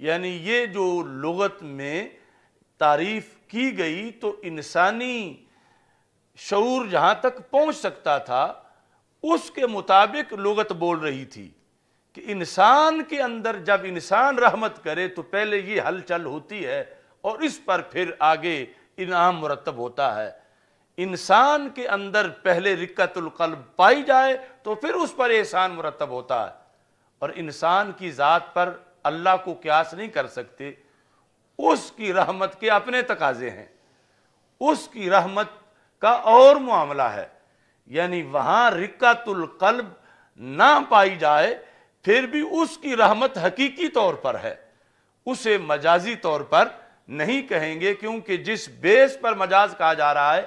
یعنی یہ جو لغت میں تعریف کی گئی تو انسانی شعور جہاں تک پہنچ سکتا تھا اس کے مطابق لغت بول رہی تھی کہ انسان کے اندر جب انسان رحمت کرے تو پہلے یہ ہلچل ہوتی ہے اور اس پر پھر آگے انعام مرتب ہوتا ہے. انسان کے اندر پہلے رقت القلب پائی جائے تو پھر اس پر احسان مرتب ہوتا ہے. اور انسان کی ذات پر اللہ کو قیاس نہیں کر سکتے، اس کی رحمت کے اپنے تقاضے ہیں، اس کی رحمت کا اور معاملہ ہے. یعنی وہاں رقت القلب نہ پائی جائے پھر بھی اس کی رحمت حقیقی طور پر ہے، اسے مجازی طور پر نہیں کہیں گے، کیونکہ جس بیس پر مجاز کہا جا رہا ہے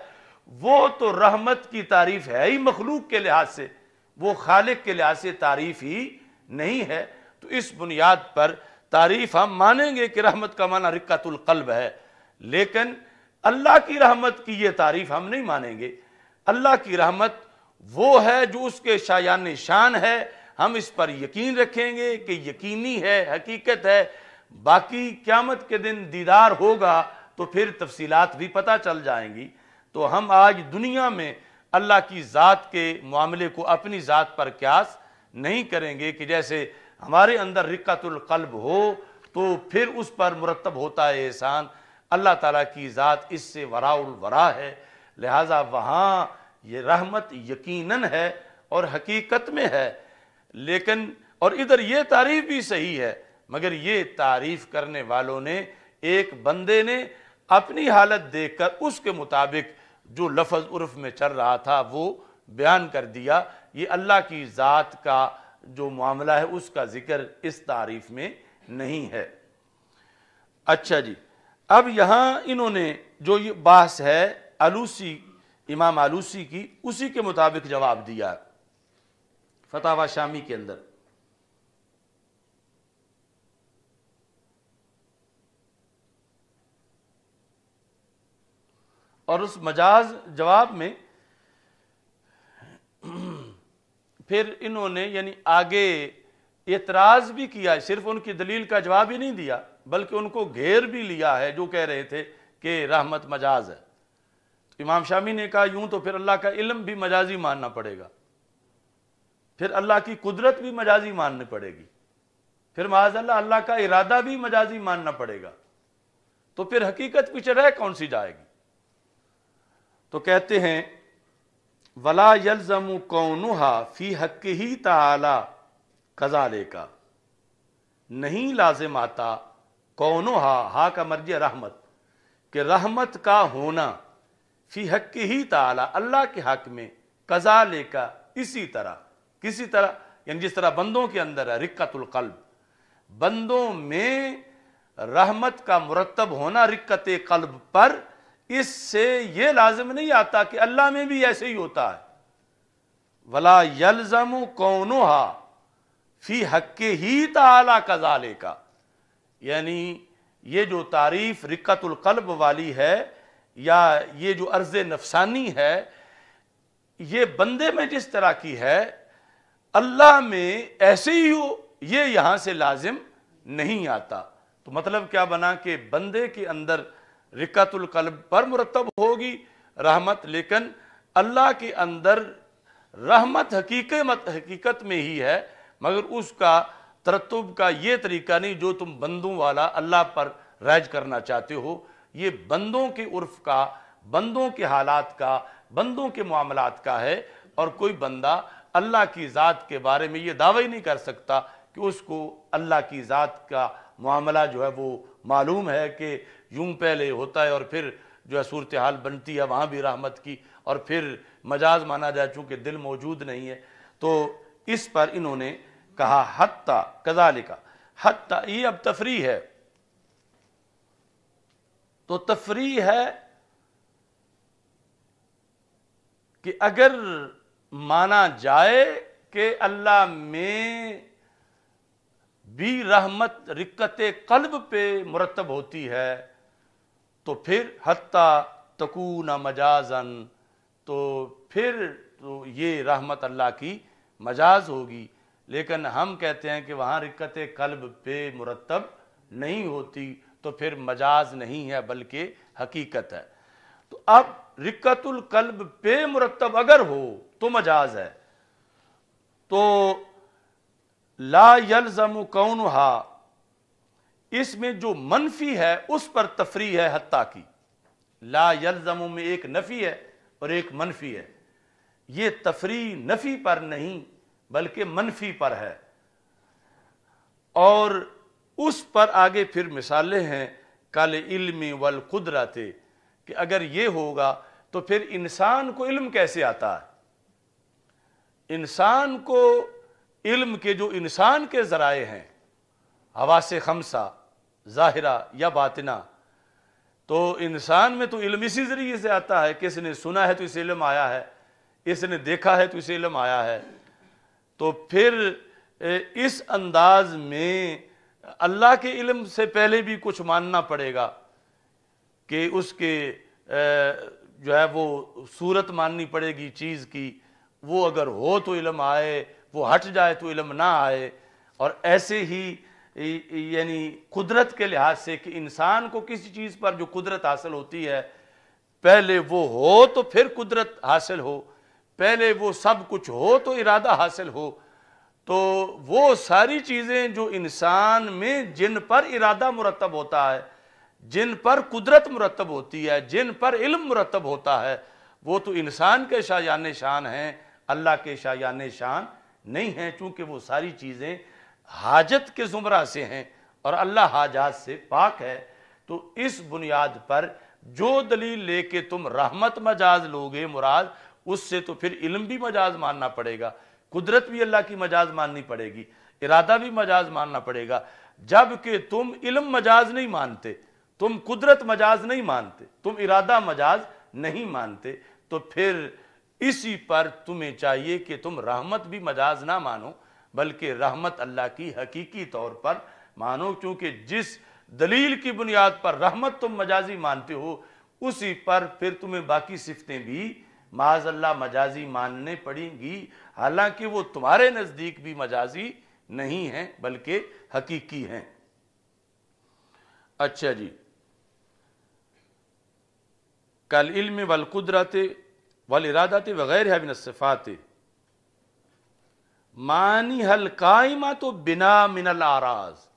وہ تو رحمت کی تعریف ہے ہی مخلوق کے لحاظ سے، وہ خالق کے لحاظ سے تعریف ہی نہیں ہے. تو اس بنیاد پر تعریف ہم مانیں گے کہ رحمت کا معنی رقت القلب ہے، لیکن اللہ کی رحمت کی یہ تعریف ہم نہیں مانیں گے. اللہ کی رحمت وہ ہے جو اس کے شایان شان ہے، ہم اس پر یقین رکھیں گے کہ یقینی ہے، حقیقت ہے. باقی قیامت کے دن دیدار ہوگا تو پھر تفصیلات بھی پتہ چل جائیں گی. تو ہم آج دنیا میں اللہ کی ذات کے معاملے کو اپنی ذات پر قیاس نہیں کریں گے کہ جیسے ہمارے اندر رقت القلب ہو تو پھر اس پر مرتب ہوتا ہے احسان. اللہ تعالیٰ کی ذات اس سے وراء الورا ہے، لہٰذا وہاں یہ رحمت یقیناً ہے اور حقیقت میں ہے. لیکن اور ادھر یہ تعریف بھی صحیح ہے، مگر یہ تعریف کرنے والوں نے، ایک بندے نے اپنی حالت دیکھ کر اس کے مطابق جو لفظ عرف میں چل رہا تھا وہ بیان کر دیا. یہ اللہ کی ذات کا جو معاملہ ہے اس کا ذکر اس تعریف میں نہیں ہے. اچھا جی، اب یہاں انہوں نے جو یہ بحث ہے آلوسی، امام آلوسی کی، اسی کے مطابق جواب دیا فتاوی شامی کے اندر. اور اس مجاز جواب میں پھر انہوں نے یعنی آگے اعتراض بھی کیا، صرف ان کی دلیل کا جواب ہی نہیں دیا بلکہ ان کو گھیر بھی لیا ہے جو کہہ رہے تھے کہ رحمت مجاز ہے. تو امام شامی نے کہا یوں تو پھر اللہ کا علم بھی مجازی ماننا پڑے گا، پھر اللہ کی قدرت بھی مجازی ماننی پڑے گی، پھر معاذ اللہ اللہ کا ارادہ بھی مجازی ماننا پڑے گا، تو پھر حقیقت پیچھے رہ کون سی جائے گی. تو کہتے ہیں وَلَا يَلْزَمُ كَوْنُهَا فِي حَقِّهِ تَعَالَى كَذَلِكَ، نہیں لازم آتا کونها، ہا کا مرجع رحمت، کہ رحمت کا ہونا فی حقِّهِ تعالی، اللہ کے حق میں، كَذَلِكَ اسی طرح، کسی طرح یعنی جس طرح بندوں کے اندر ہے رقت القلب، بندوں میں رحمت کا مرتب ہونا رقت قلب پر، اس سے یہ لازم نہیں آتا کہ اللہ میں بھی ایسے ہی ہوتا ہے. وَلَا يَلْزَمُ كَوْنُهَا فِي حَقِّهِ تَعَالَى كَذَلِكَ، یعنی یہ جو تعریف رقت القلب والی ہے یا یہ جو عرض نفسانی ہے یہ بندے میں جس طرح کی ہے اللہ میں ایسے ہی ہو، یہ یہاں سے لازم نہیں آتا. تو مطلب کیا بنا کہ بندے کے اندر رقت القلب پر مرتب ہوگی رحمت، لیکن اللہ کے اندر رحمت حقیقت میں ہی ہے، مگر اس کا ترتب کا یہ طریقہ نہیں جو تم بندوں والا اللہ پر رائج کرنا چاہتے ہو. یہ بندوں کے عرف کا، بندوں کے حالات کا، بندوں کے معاملات کا ہے، اور کوئی بندہ اللہ کی ذات کے بارے میں یہ دعویٰ ہی نہیں کر سکتا کہ اس کو اللہ کی ذات کا معاملہ جو ہے وہ معلوم ہے کہ یوں پہلے ہوتا ہے اور پھر جو ہے صورتحال بنتی ہے وہاں بھی رحمت کی، اور پھر مجاز مانا جائے چونکہ دل موجود نہیں ہے. تو اس پر انہوں نے کہا حتیٰ کذالک، حتیٰ یہ اب تفریح ہے، تو تفریح ہے کہ اگر مانا جائے کہ اللہ میں بھی رحمت رقت قلب پہ مرتب ہوتی ہے تو پھر حتیٰ تکون مجازن، تو پھر تو یہ رحمت اللہ کی مجاز ہوگی. لیکن ہم کہتے ہیں کہ وہاں رقت قلب پہ مرتب نہیں ہوتی تو پھر مجاز نہیں ہے بلکہ حقیقت ہے۔ تو اب رقت القلب پہ مرتب اگر ہو تو مجاز ہے، تو لا یلزم کونہا، اس میں جو منفی ہے اس پر تفریع ہے حتیٰ کی۔ لا یلزم میں ایک نفی ہے اور ایک منفی ہے، یہ تفریع نفی پر نہیں بلکہ منفی پر ہے، اور اس پر آگے پھر مثالیں ہیں کل علم والقدرت، کہ اگر یہ ہوگا تو پھر انسان کو علم کیسے آتا ہے؟ انسان کو علم کے جو انسان کے ذرائع ہیں، حواس خمسہ ظاہرہ یا باطنہ، تو انسان میں تو علم اسی ذریعے سے آتا ہے کہ اس نے سنا ہے تو اسے علم آیا ہے، اس نے دیکھا ہے تو اسے علم آیا ہے۔ تو پھر اس انداز میں اللہ کے علم سے پہلے بھی کچھ ماننا پڑے گا کہ اس کے جو ہے وہ صورت ماننی پڑے گی چیز کی، وہ اگر ہو تو علم آئے، وہ ہٹ جائے تو علم نہ آئے۔ اور ایسے ہی یعنی قدرت کے لحاظ سے کہ انسان کو کسی چیز پر جو قدرت حاصل ہوتی ہے پہلے وہ ہو تو پھر قدرت حاصل ہو، پہلے وہ سب کچھ ہو تو ارادہ حاصل ہو۔ تو وہ ساری چیزیں جو انسان میں جن پر ارادہ مرتب ہوتا ہے، جن پر قدرت مرتب ہوتی ہے، جن پر علم مرتب ہوتا ہے، وہ تو انسان کے شایان شان ہیں، اللہ کے شایان شان نہیں ہیں، چونکہ وہ ساری چیزیں حاجت کے زمرہ سے ہیں اور اللہ حاجات سے پاک ہے۔ تو اس بنیاد پر جو دلیل لے کے تم رحمت مجاز لوگے مراد، اس سے تو پھر علم بھی مجاز ماننا پڑے گا، قدرت بھی اللہ کی مجاز ماننی پڑے گی، ارادہ بھی مجاز ماننا پڑے گا۔ جبکہ تم علم مجاز نہیں مانتے، تم قدرت مجاز نہیں مانتے، تم ارادہ مجاز نہیں مانتے، تو پھر اسی پر تمہیں چاہیے کہ تم رحمت بھی مجاز نہ مانو بلکہ رحمت اللہ کی حقیقی طور پر مانو، کیونکہ جس دلیل کی بنیاد پر رحمت تم مجازی مانتے ہو اسی پر پھر تمہیں باقی صفتیں بھی معاذ اللہ مجازی ماننے پڑیں گی، حالانکہ وہ تمہارے نزدیک بھی مجازی نہیں ہیں بلکہ حقیقی ہیں۔ اچھا جی، کالعلم والقدرت والارادت وغیرہ من الصفات معنی حل قائمہ بنا من الاعراض،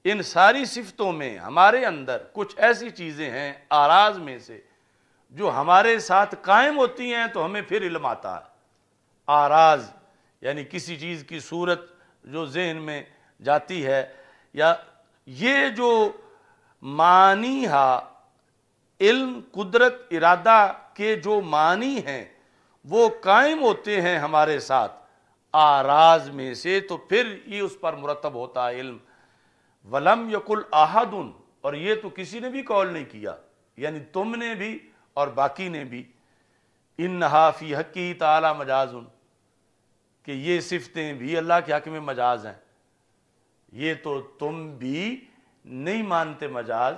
ان ساری صفتوں میں ہمارے اندر کچھ ایسی چیزیں ہیں اعراض میں سے جو ہمارے ساتھ قائم ہوتی ہیں تو ہمیں پھر علم آتا ہے۔ اعراض یعنی کسی چیز کی صورت جو ذہن میں جاتی ہے، یا یہ جو معنی علم قدرت ارادہ کے جو معنی ہیں وہ قائم ہوتے ہیں ہمارے ساتھ اعراض میں سے، تو پھر یہ اس پر مرتب ہوتا ہے علم۔ ولم یقل احد، اور یہ تو کسی نے بھی قول نہیں کیا، یعنی تم نے بھی اور باقی نے بھی، انہا فی حقی تعالی مجاز، کہ یہ صفتیں بھی اللہ کے حق میں مجاز ہیں، یہ تو تم بھی نہیں مانتے مجاز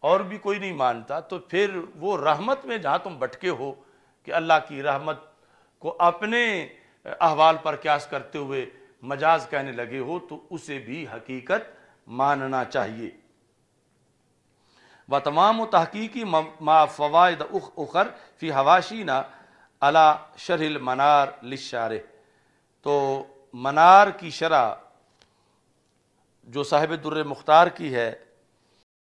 اور بھی کوئی نہیں مانتا، تو پھر وہ رحمت میں جہاں تم بٹکے ہو کہ اللہ کی رحمت کو اپنے احوال پر قیاس کرتے ہوئے مجاز کہنے لگے ہو، تو اسے بھی حقیقت ماننا چاہیے۔ وتمام تحقیقی ما فوائد اخر فی حواشینا علی شرح المنار للشارح، تو منار کی شرح جو صاحب در مختار کی ہے